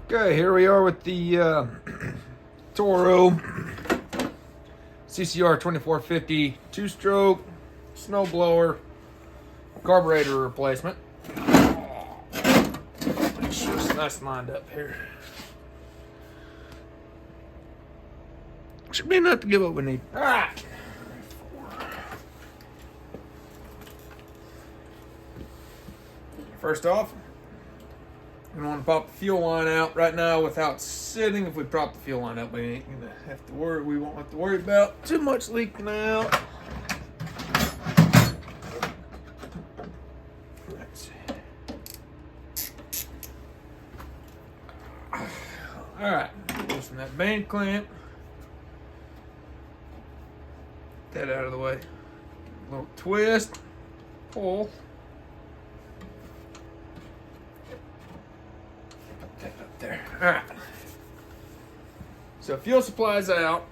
Okay, here we are with the Toro ccr2450 two-stroke snowblower carburetor replacement. Make sure it's nice lined up here. Should be enough to give what we need. All right. First off, we want to pop the fuel line out. Right now, without sitting, if we prop the fuel line up, we ain't gonna have to worry. We won't have to worry about too much leaking out. Let's see. All right, loosen that band clamp. Get that out of the way. A little twist, pull. Up there. All right. So fuel supply's out.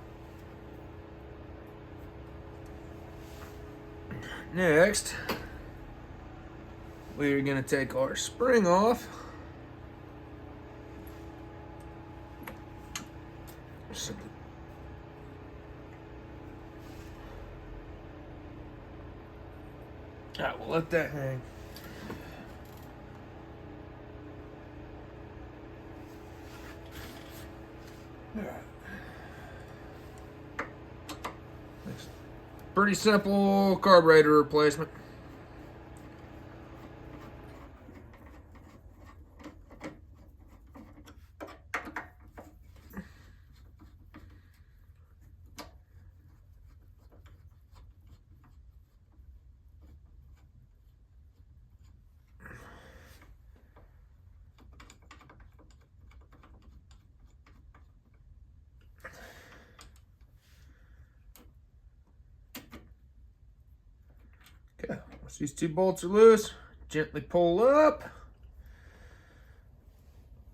Next, we're gonna take our spring off. All right, we'll let that hang. Pretty simple carburetor replacement. Okay, once these two bolts are loose, gently pull up.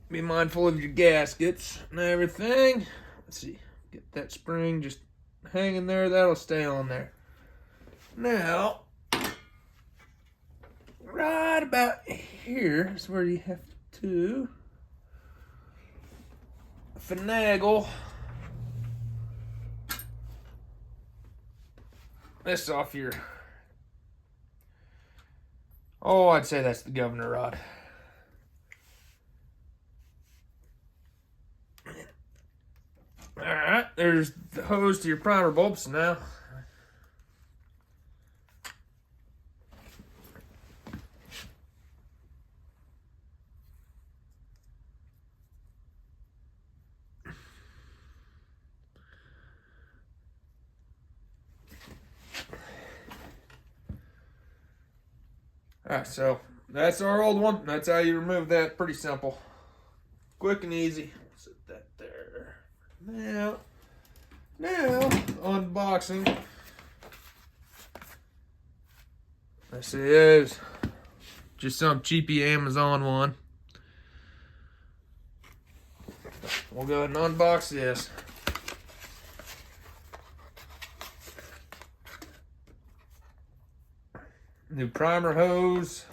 Be mindful of your gaskets and everything. Let's see, get that spring just hanging there, that'll stay on there. Now, right about here is where you have to finagle this off your, I'd say that's the governor rod. All right, there's the hose to your primer bulbs now. All right, so that's our old one. That's how you remove that. Pretty simple. Quick and easy. Set that there. Now, unboxing. This is just some cheapy Amazon one. We'll go ahead and unbox this. New primer hose.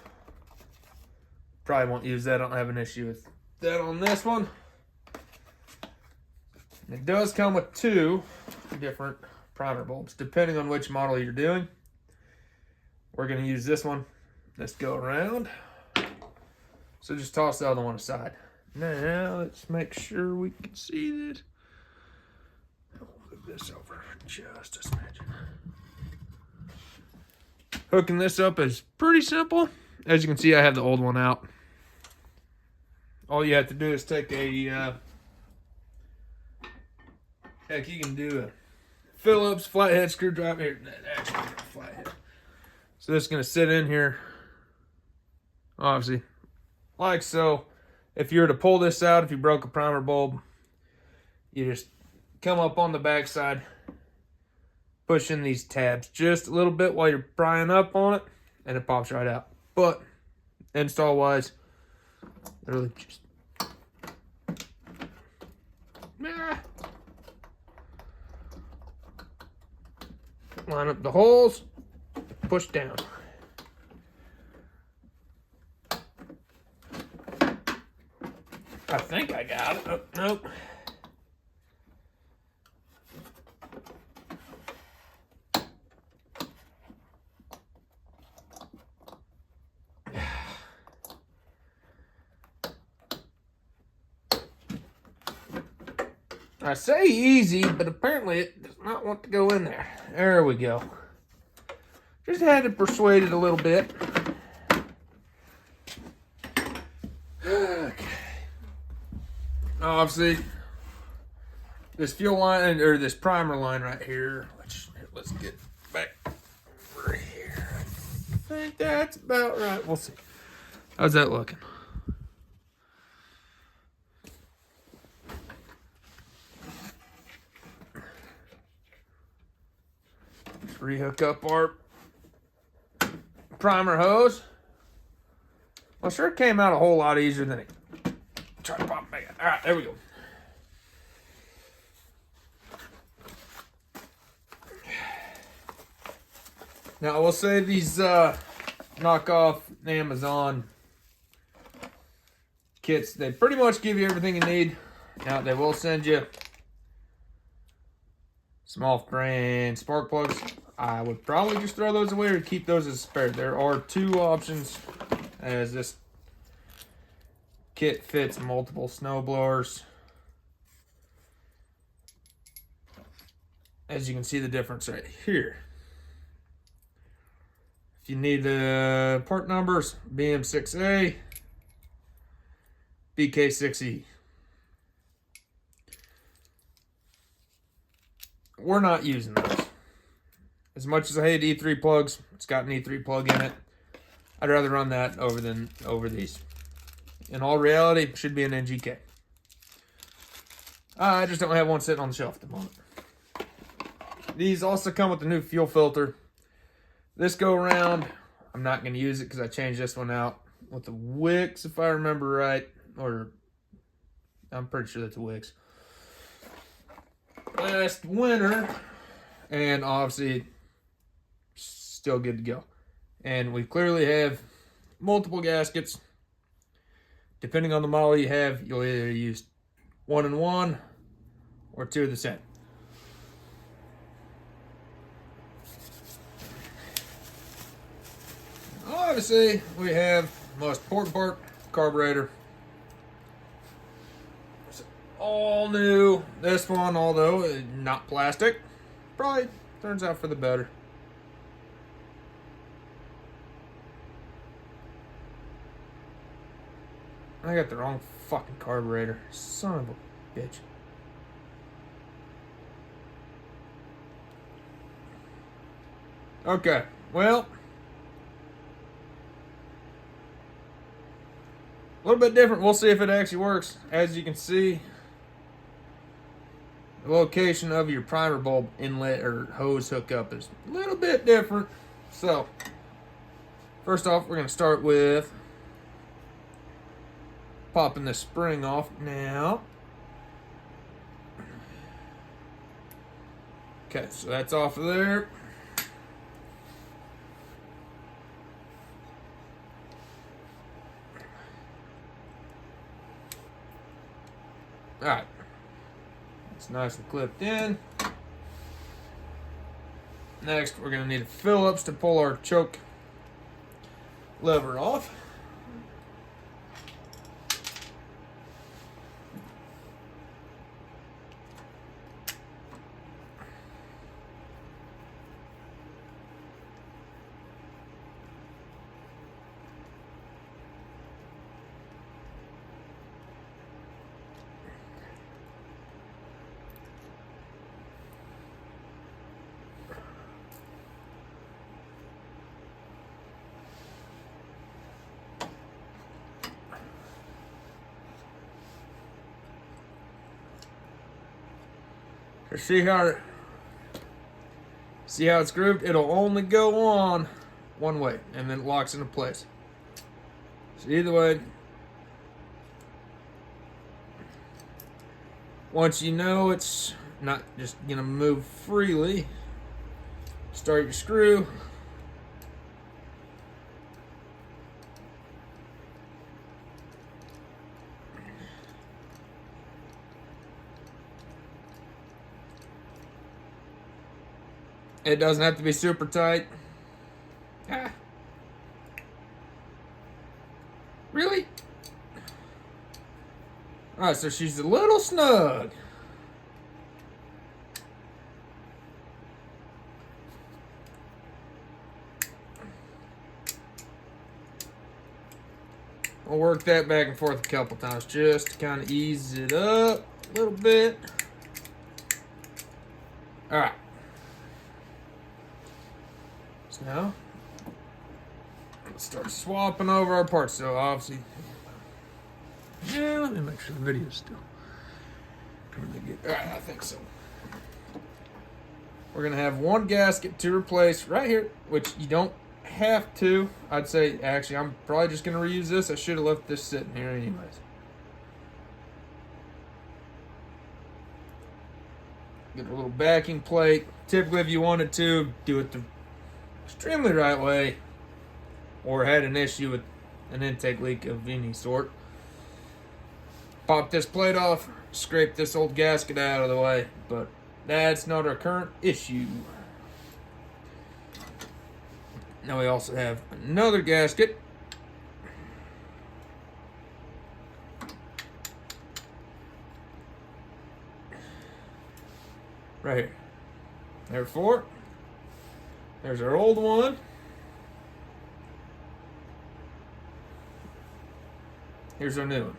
Probably won't use that. I don't have an issue with that on this one. It does come with two different primer bulbs, depending on which model you're doing. We're going to use this one. Let's go around. So just toss the other one aside. Now let's make sure we can see this. I'll move this over just a smidgen. Hooking this up is pretty simple. As you can see, I have the old one out. All you have to do is take a, heck, you can do a Phillips flathead screwdriver here. Actually, flathead. So this is going to sit in here, obviously, like so. If you were to pull this out, if you broke a primer bulb, you just come up on the back side, push in these tabs just a little bit while you're prying up on it, and it pops right out. But install wise, literally just line up the holes, push down. I think I got it. Oh, nope. I say easy, but apparently it does not want to go in there. There we go. Just had to persuade it a little bit. Okay. Obviously, this fuel line, or this primer line right here, which, let's get back over here. I think that's about right. We'll see. How's that looking? Let's rehook up our primer hose. Well, sure came out a whole lot easier than it. Try to pop it back out. All right, there we go. Now, I will say these knockoff Amazon kits, they pretty much give you everything you need. Now, they will send you some off-brand spark plugs. I would probably just throw those away or keep those as a spare. There are two options, as this kit fits multiple snowblowers. As you can see the difference right here. If you need the part numbers, BM6A, BK6E. We're not using those. As much as I hate E3 plugs, it's got an E3 plug in it. I'd rather run that over these. In all reality, it should be an NGK. I just don't have one sitting on the shelf at the moment. These also come with the new fuel filter. This go around, I'm not going to use it because I changed this one out with the wicks, if I remember right. Or, I'm pretty sure that's the wicks. Last winter, and obviously still good to go. And we clearly have multiple gaskets. Depending on the model you have, you'll either use 1 and 1 or 2 of the same. Obviously, we have the most important part, carburetor. It's all new. This one, although not plastic, probably turns out for the better. I got the wrong fucking carburetor. Son of a bitch. Okay, well, a little bit different. We'll see if it actually works. As you can see, the location of your primer bulb inlet or hose hookup is a little bit different. So, first off, we're going to start with popping the spring off now. Okay, so that's off of there. Alright, it's nice and clipped in. Next, we're going to need Phillips to pull our choke lever off. See how it's grooved? It'll only go on one way, and then it locks into place. So either way, once you know it's not just gonna move freely, start your screw. It doesn't have to be super tight. Ah. Really? Alright, so she's a little snug. I'll work that back and forth a couple times just to kind of ease it up a little bit. Alright. So now, let's start swapping over our parts. So obviously, yeah, let me make sure the video's still really good. Alright, I think so. We're gonna have one gasket to replace right here, which you don't have to. I'd say, actually, I'm probably just gonna reuse this. I should have left this sitting here anyways. Get a little backing plate. Typically, if you wanted to, do it the extremely right way, or had an issue with an intake leak of any sort, pop this plate off, scrape this old gasket out of the way, but that's not our current issue. Now we also have another gasket. Right here. Therefore, there's our old one. Here's our new one.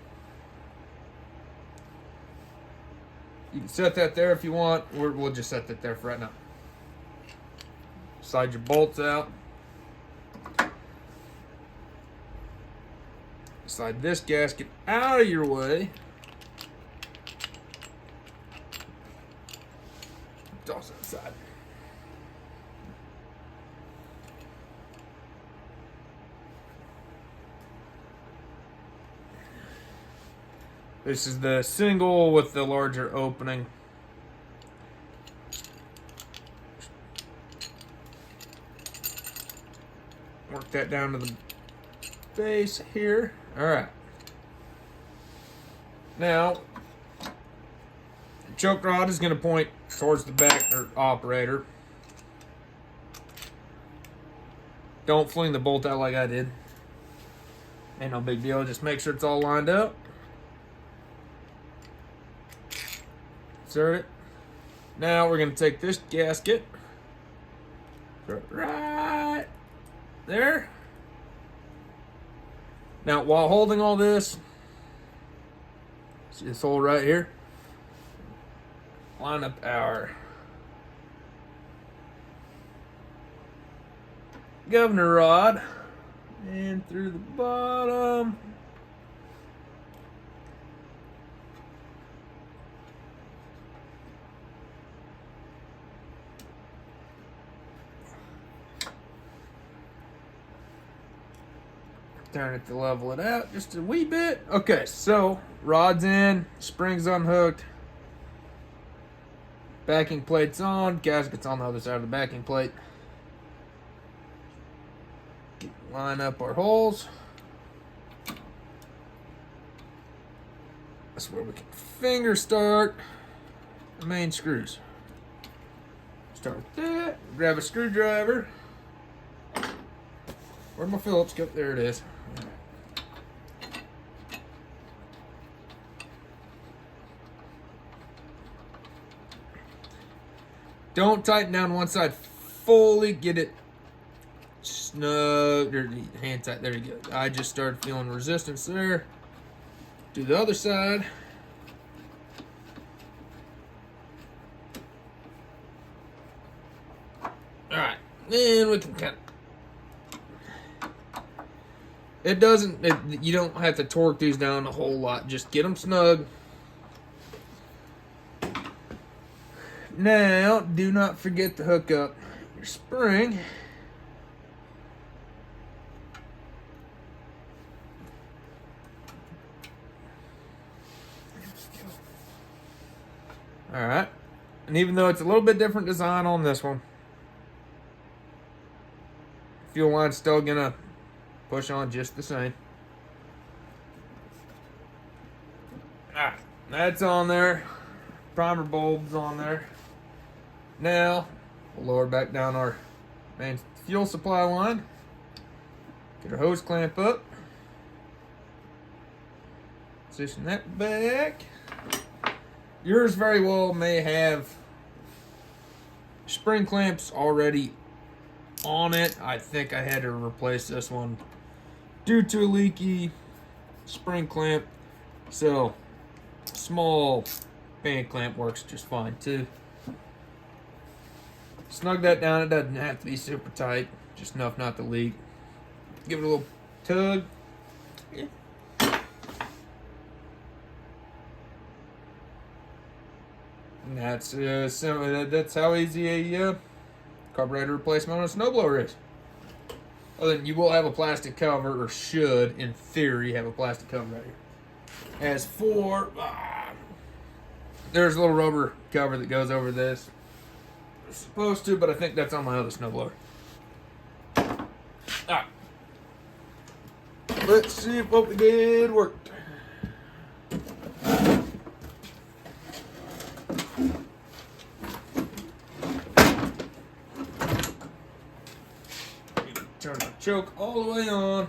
You can set that there if you want. We'll just set that there for right now. Slide your bolts out. Slide this gasket out of your way. Toss it inside. This is the single with the larger opening. Work that down to the base here. All right. Now, the choke rod is going to point towards the back or operator. Don't fling the bolt out like I did. Ain't no big deal. Just make sure it's all lined up. Insert it. Now we're going to take this gasket, throw it right there. Now, while holding all this, see this hole right here? Line up our governor rod and through the bottom. Turn it to level it out just a wee bit. Okay, so rod's in, springs unhooked, backing plate's on, gasket's on the other side of the backing plate. Line up our holes. That's where we can finger start the main screws. Start with that, grab a screwdriver. Where'd my Phillips go? There it is. Don't tighten down one side fully. Get it snug or hand tight. There you go. I just started feeling resistance there. Do the other side. All right, then we can kind of. It doesn't. You don't have to torque these down a whole lot. Just get them snug. Now, do not forget to hook up your spring. Alright. And even though it's a little bit different design on this one, fuel line's still gonna push on just the same. Alright, that's on there. Primer bulb's on there. Now, We'll lower back down our main fuel supply line. Get our hose clamp up. Position that back. Yours very well may have spring clamps already on it. I think I had to replace this one due to a leaky spring clamp. So small band clamp works just fine too. Snug that down. It doesn't have to be super tight, just enough not to leak. Give it a little tug. Yeah. And that's how easy a carburetor replacement on a snowblower is. Other than you will have a plastic cover, or should, in theory, have a plastic cover right here. As for, there's a little rubber cover that goes over this. It's supposed to, but I think that's on my other snowblower. Alright. Let's see if what we did worked. Turn the choke all the way on.